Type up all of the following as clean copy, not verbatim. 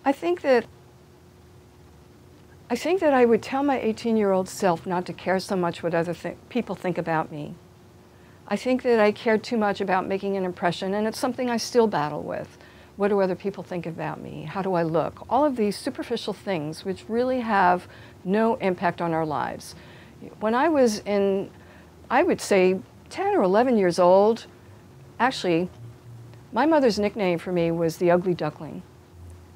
I think that I would tell my 18-year-old self not to care so much what other people think about me. I think that I cared too much about making an impression, and it's something I still battle with. What do other people think about me? How do I look? All of these superficial things which really have no impact on our lives. When I was in, I would say, 10 or 11 years old, actually, my mother's nickname for me was the ugly duckling.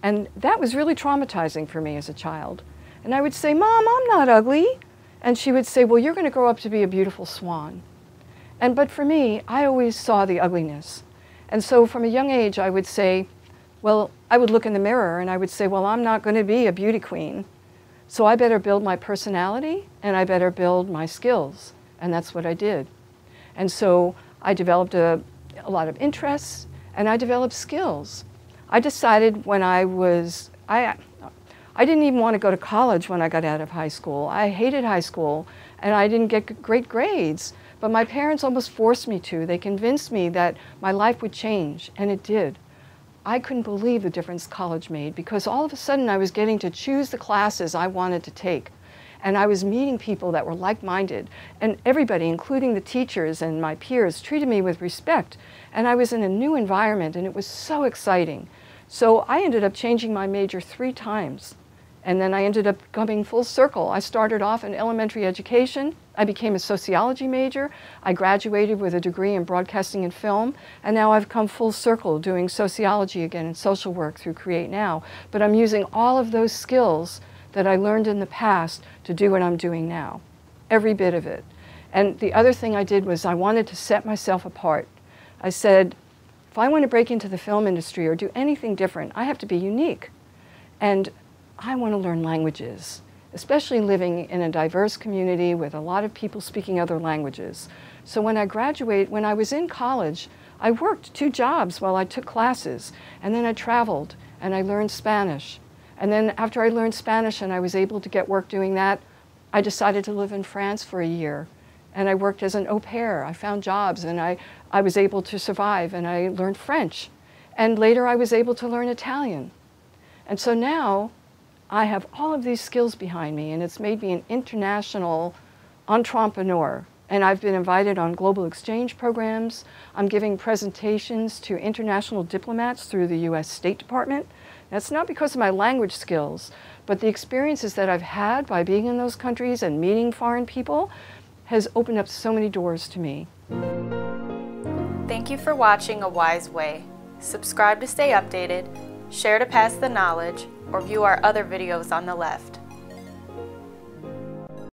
And that was really traumatizing for me as a child. And I would say, Mom, I'm not ugly. And she would say, well, you're going to grow up to be a beautiful swan. But for me, I always saw the ugliness. And so from a young age, I would say, well, I would look in the mirror and I would say, well, I'm not going to be a beauty queen. So I better build my personality and I better build my skills. And that's what I did. And so I developed a lot of interests and I developed skills. I decided when I didn't even want to go to college when I got out of high school. I hated high school and I didn't get great grades. But my parents almost forced me to. They convinced me that my life would change, and it did. I couldn't believe the difference college made because all of a sudden I was getting to choose the classes I wanted to take. And I was meeting people that were like-minded. And everybody, including the teachers and my peers, treated me with respect. And I was in a new environment, and it was so exciting. So I ended up changing my major 3 times. And then I ended up coming full circle. I started off in elementary education. I became a sociology major. I graduated with a degree in broadcasting and film. And now I've come full circle doing sociology again and social work through Create Now. But I'm using all of those skills that I learned in the past to do what I'm doing now. Every bit of it. And the other thing I did was I wanted to set myself apart. I said, if I want to break into the film industry or do anything different, I have to be unique. And I want to learn languages, especially living in a diverse community with a lot of people speaking other languages. So when I was in college, I worked 2 jobs while I took classes, and then I traveled and I learned Spanish. And then after I learned Spanish and I was able to get work doing that, I decided to live in France for a year. And I worked as an au pair. I found jobs and I was able to survive, and I learned French. And later I was able to learn Italian. And so now I have all of these skills behind me, and it's made me an international entrepreneur. And I've been invited on global exchange programs. I'm giving presentations to international diplomats through the US State Department. That's not because of my language skills, but the experiences that I've had by being in those countries and meeting foreign people has opened up so many doors to me. Thank you for watching A Wise Way. Subscribe to stay updated, share to pass the knowledge, or view our other videos on the left.